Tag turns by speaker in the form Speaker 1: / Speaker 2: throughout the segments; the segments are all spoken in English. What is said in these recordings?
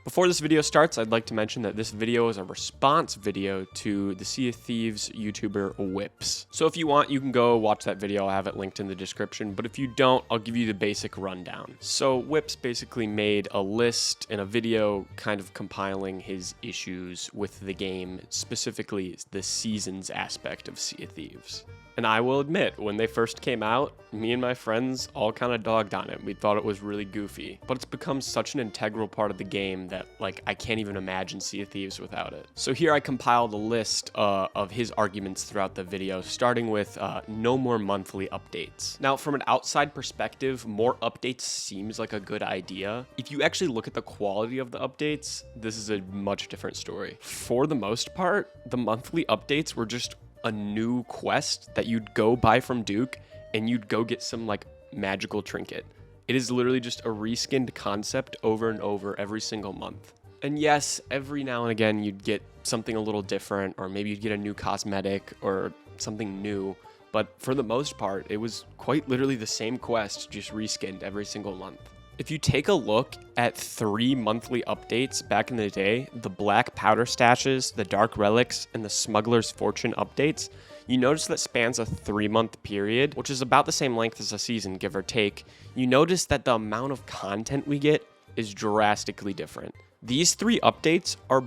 Speaker 1: Before this video starts, I'd like to mention that this video is a response video to the Sea of Thieves YouTuber Wixps. So if you want, you can go watch that video. I have it linked in the description, but if you don't, I'll give you the basic rundown. So Wixps basically made a list in a video kind of compiling his issues with the game, specifically the seasons aspect of Sea of Thieves. And I will admit, when they first came out, me and my friends all kind of dogged on it. We thought it was really goofy, but it's become such an integral part of the game that, like, I can't even imagine Sea of Thieves without it. So here I compiled a list of his arguments throughout the video, starting with no more monthly updates. Now, from an outside perspective, more updates seems like a good idea. If you actually look at the quality of the updates, this is a much different story. For the most part, the monthly updates were just a new quest that you'd go buy from Duke and you'd go get some like magical trinket. It is literally just a reskinned concept over and over every single month. And yes, every now and again you'd get something a little different, or maybe you'd get a new cosmetic or something new, but for the most part it was quite literally the same quest, just reskinned every single month. If you take a look at 3 monthly updates back in the day, the Black Powder Stashes, the Dark Relics, and the Smuggler's Fortune updates, you notice that spans a 3-month period, which is about the same length as a season, give or take. You notice that the amount of content we get is drastically different. These 3 updates are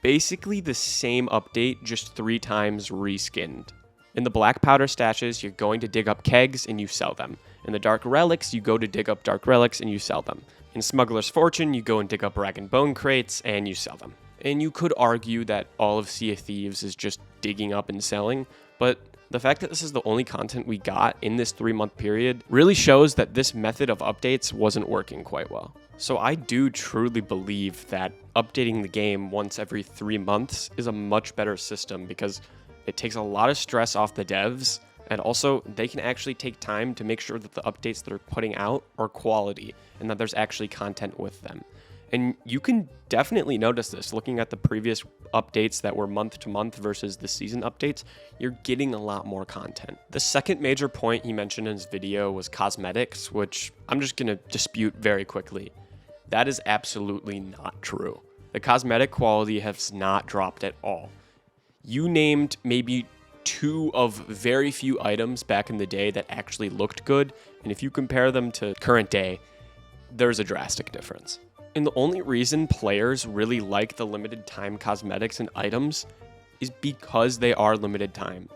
Speaker 1: basically the same update, just 3 times reskinned. In the Black Powder Stashes, you're going to dig up kegs and you sell them. In the Dark Relics, you go to dig up Dark Relics and you sell them. In Smuggler's Fortune, you go and dig up Rag and Bone crates and you sell them. And you could argue that all of Sea of Thieves is just digging up and selling, but the fact that this is the only content we got in this 3-month period really shows that this method of updates wasn't working quite well. So I do truly believe that updating the game once every 3 months is a much better system, because it takes a lot of stress off the devs, and also they can actually take time to make sure that the updates that are putting out are quality and that there's actually content with them. And you can definitely notice this looking at the previous updates that were month to month versus the season updates. You're getting a lot more content. The second major point he mentioned in his video was cosmetics, which I'm just going to dispute very quickly. That is absolutely not true. The cosmetic quality has not dropped at all. You named maybe 2 of very few items back in the day that actually looked good, and if you compare them to current day, there's a drastic difference. And the only reason players really like the limited time cosmetics and items is because they are limited time.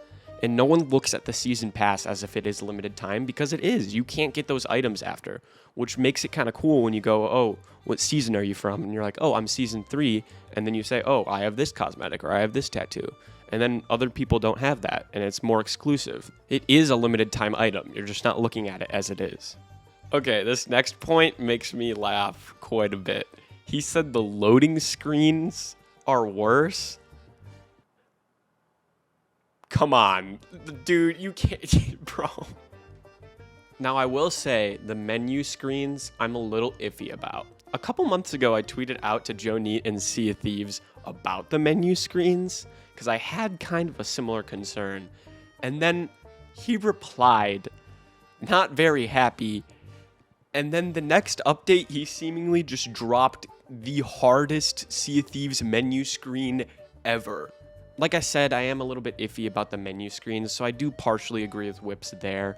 Speaker 1: And no one looks at the season pass as if it is limited time, because it is. You can't get those items after, which makes it kind of cool when you go, oh, what season are you from? And you're like, oh, I'm season 3. And then you say, oh, I have this cosmetic or I have this tattoo. And then other people don't have that, and it's more exclusive. It is a limited time item. You're just not looking at it as it is. Okay, this next point makes me laugh quite a bit. He said the loading screens are worse. Come on, dude, you can't, bro. Now, I will say the menu screens I'm a little iffy about. A couple months ago, I tweeted out to Joe Neat and Sea of Thieves about the menu screens, because I had kind of a similar concern. And then he replied, not very happy. And then the next update, he seemingly just dropped the hardest Sea of Thieves menu screen ever. Like I said, I am a little bit iffy about the menu screens, so I do partially agree with Wixps there.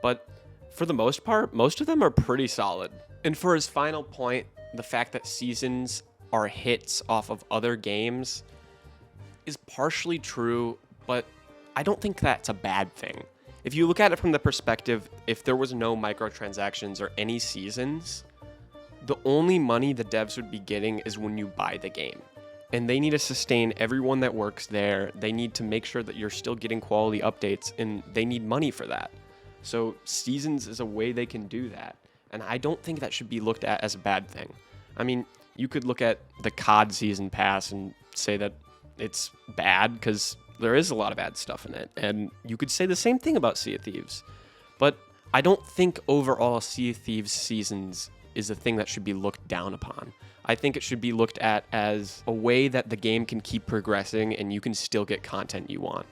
Speaker 1: But for the most part, most of them are pretty solid. And for his final point, the fact that seasons are hits off of other games is partially true, but I don't think that's a bad thing. If you look at it from the perspective, if there was no microtransactions or any seasons, the only money the devs would be getting is when you buy the game. And they need to sustain everyone that works there. They need to make sure that you're still getting quality updates, and they need money for that. So seasons is a way they can do that. And I don't think that should be looked at as a bad thing. I mean, you could look at the COD season pass and say that it's bad because there is a lot of bad stuff in it. And you could say the same thing about Sea of Thieves. But I don't think overall Sea of Thieves seasons is a thing that should be looked down upon. I think it should be looked at as a way that the game can keep progressing and you can still get content you want.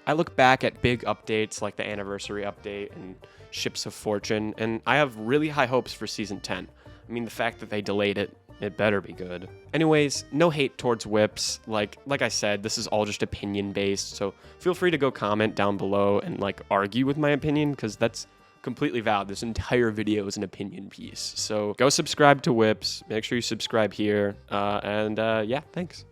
Speaker 1: I look back at big updates like the anniversary update and Ships of Fortune, and I have really high hopes for Season 10. I mean, the fact that they delayed it It better be good. Anyways, no hate towards Wixps. Like I said, this is all just opinion based, so feel free to go comment down below and like argue with my opinion, because that's completely valid. This entire video is an opinion piece. So go subscribe to Wixps. Make sure you subscribe here. Yeah, thanks.